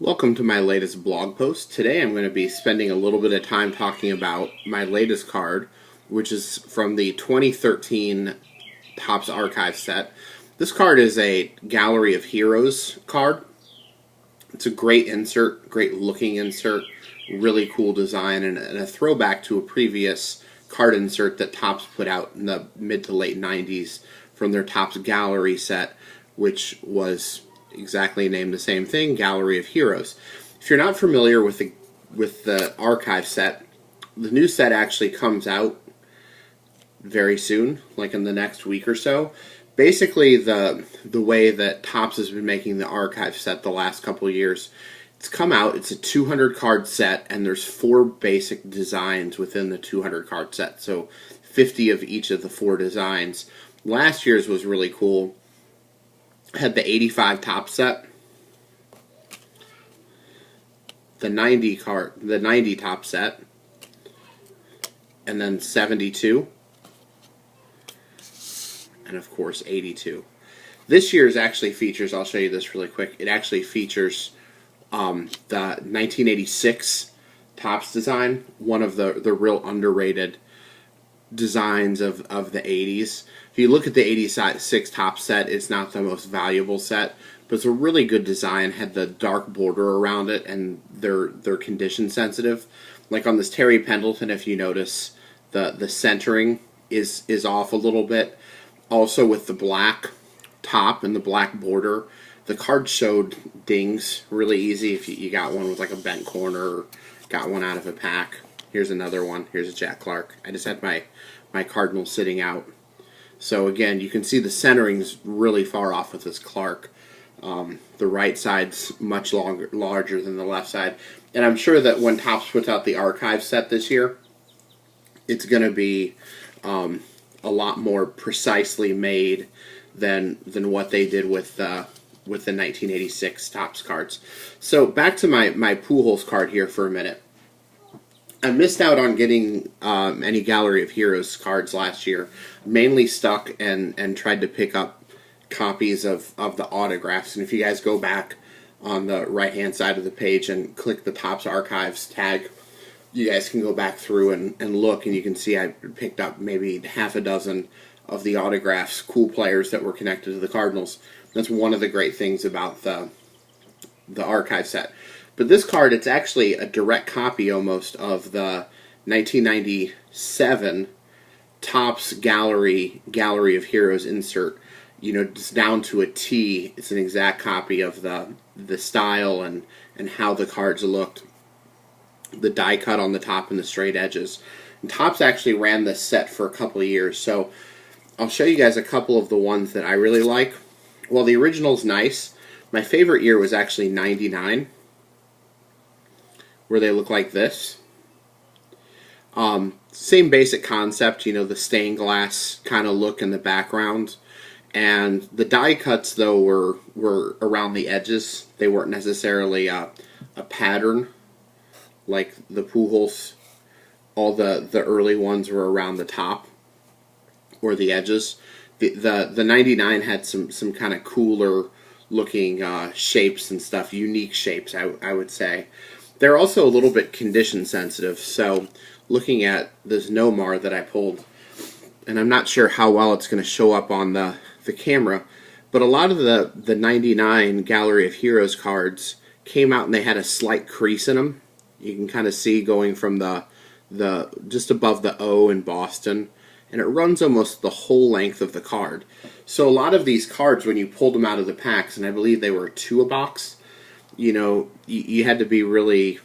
Welcome to my latest blog post. Today I'm going to be spending a little bit of time talking about my latest card, which is from the 2013 Topps Archive set. This card is a Gallery of Heroes card. It's a great insert, great looking insert, really cool design, and a throwback to a previous card insert that Topps put out in the mid to late 90s from their Topps Gallery set, which was exactly named the same thing, Gallery of Heroes. If you're not familiar with the archive set, the new set actually comes out very soon, like in the next week or so. Basically, the way that Topps has been making the archive set the last couple of years, it's come out. It's a 200 card set, and there's 4 basic designs within the 200 card set. So 50 of each of the 4 designs. Last year's was really cool. Had the 85 top set, the 90 top set, and then 72, and of course 82. This year's actually features, I'll show you this really quick, it actually features the 1986 Topps design, one of the real underrated designs of the 80s. If you look at the 86 top set, it's not the most valuable set, but it's a really good design. Had the dark border around it, and they're condition sensitive. Like on this Terry Pendleton, if you notice, the centering is off a little bit. Also with the black top and the black border, the card showed dings really easy if you got one with like a bent corner or got one out of a pack. Here's another one. Here's a Jack Clark. I just had my Cardinal sitting out. So again, you can see the centering's really far off with this Clark. The right side's much larger than the left side. And I'm sure that when Topps puts out the archive set this year, it's going to be a lot more precisely made than what they did with the 1986 Topps cards. So back to my Pujols card here for a minute. I missed out on getting any Gallery of Heroes cards last year. Mainly stuck and tried to pick up copies of the autographs. And if you guys go back on the right-hand side of the page and click the Topps Archives tag, you guys can go back through and look, and you can see I picked up maybe half a dozen of the autographs, cool players that were connected to the Cardinals. That's one of the great things about the archive set. But this card, it's actually a direct copy almost of the 1997 Topps Gallery of Heroes insert. You know, just down to a T. It's an exact copy of the style and how the cards looked. The die cut on the top and the straight edges. And Topps actually ran this set for a couple of years. So I'll show you guys a couple of the ones that I really like. Well, the original's nice. My favorite year was actually 99. Where they look like this. Same basic concept, you know, the stained glass kind of look in the background. And the die cuts, though, were around the edges. They weren't necessarily a pattern like the Pujols. All the early ones were around the top or the edges. The 99 had some kind of cooler looking shapes and stuff, unique shapes, I would say. They're also a little bit condition sensitive, so looking at this Nomar that I pulled, and I'm not sure how well it's going to show up on the camera, but a lot of the 99 Gallery of Heroes cards came out and they had a slight crease in them. You can kind of see going from the just above the O in Boston, and it runs almost the whole length of the card. So a lot of these cards, when you pulled them out of the packs, and I believe they were 2 a box, you know, you had to be really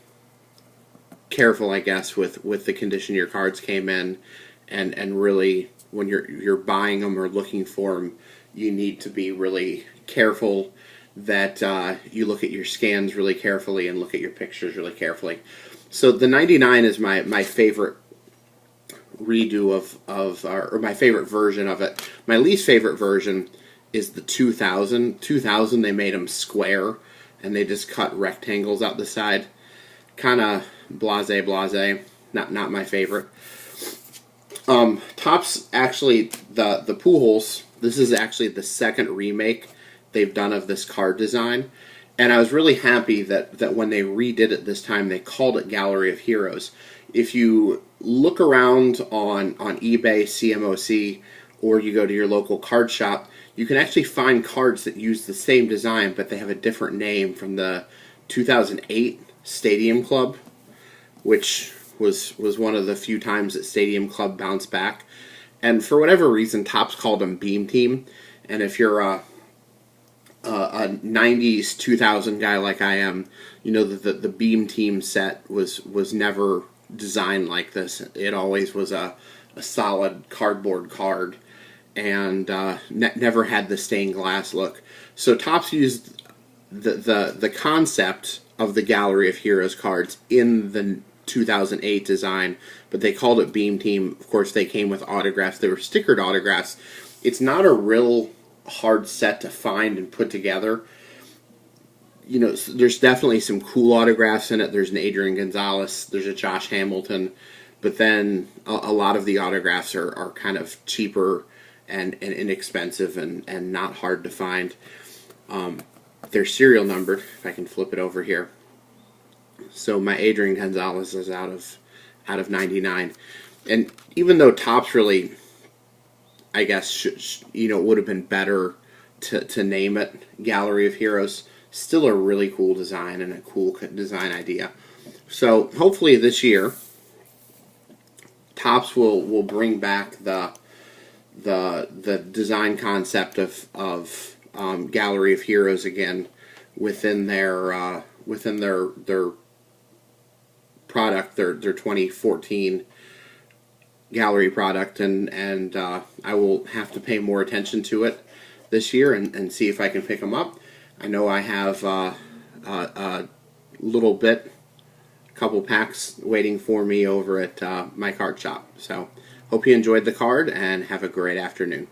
careful, I guess, with the condition your cards came in, and really when you're buying them or looking for them, you need to be really careful that you look at your scans really carefully and look at your pictures really carefully. So the 99 is my favorite redo or my favorite version of it. My least favorite version is the 2000. 2000, they made them square, and they just cut rectangles out the side. Kind of blase. Not my favorite. Topps, actually, the Pujols, this is actually the second remake they've done of this card design. And I was really happy that when they redid it this time, they called it Gallery of Heroes. If you look around on eBay, CMOC, or you go to your local card shop, you can actually find cards that use the same design, but they have a different name from the 2008 Stadium Club, which was one of the few times that Stadium Club bounced back. And for whatever reason, Topps called them Beam Team. And if you're a 90s 2000 guy like I am, you know that the Beam Team set was never designed like this. It always was a solid cardboard card, and never had the stained glass look. So Topps used the concept of the Gallery of Heroes cards in the 2008 design, but they called it Beam Team. Of course, they came with autographs. They were stickered autographs. It's not a real hard set to find and put together. You know, there's definitely some cool autographs in it. There's an Adrian Gonzalez, there's a Josh Hamilton, but then a lot of the autographs are kind of cheaper and inexpensive and not hard to find. They're serial numbered, if I can flip it over here. So my Adrian Gonzalez is out of 99. And even though Topps really, I guess, would have been better to name it Gallery of Heroes, still a really cool design and a cool design idea. So hopefully this year, Topps will bring back the design concept of Gallery of Heroes again within their product, their 2014 gallery product, and I will have to pay more attention to it this year and see if I can pick them up. I know I have a little bit, a couple packs waiting for me over at my card shop. So hope you enjoyed the card and have a great afternoon.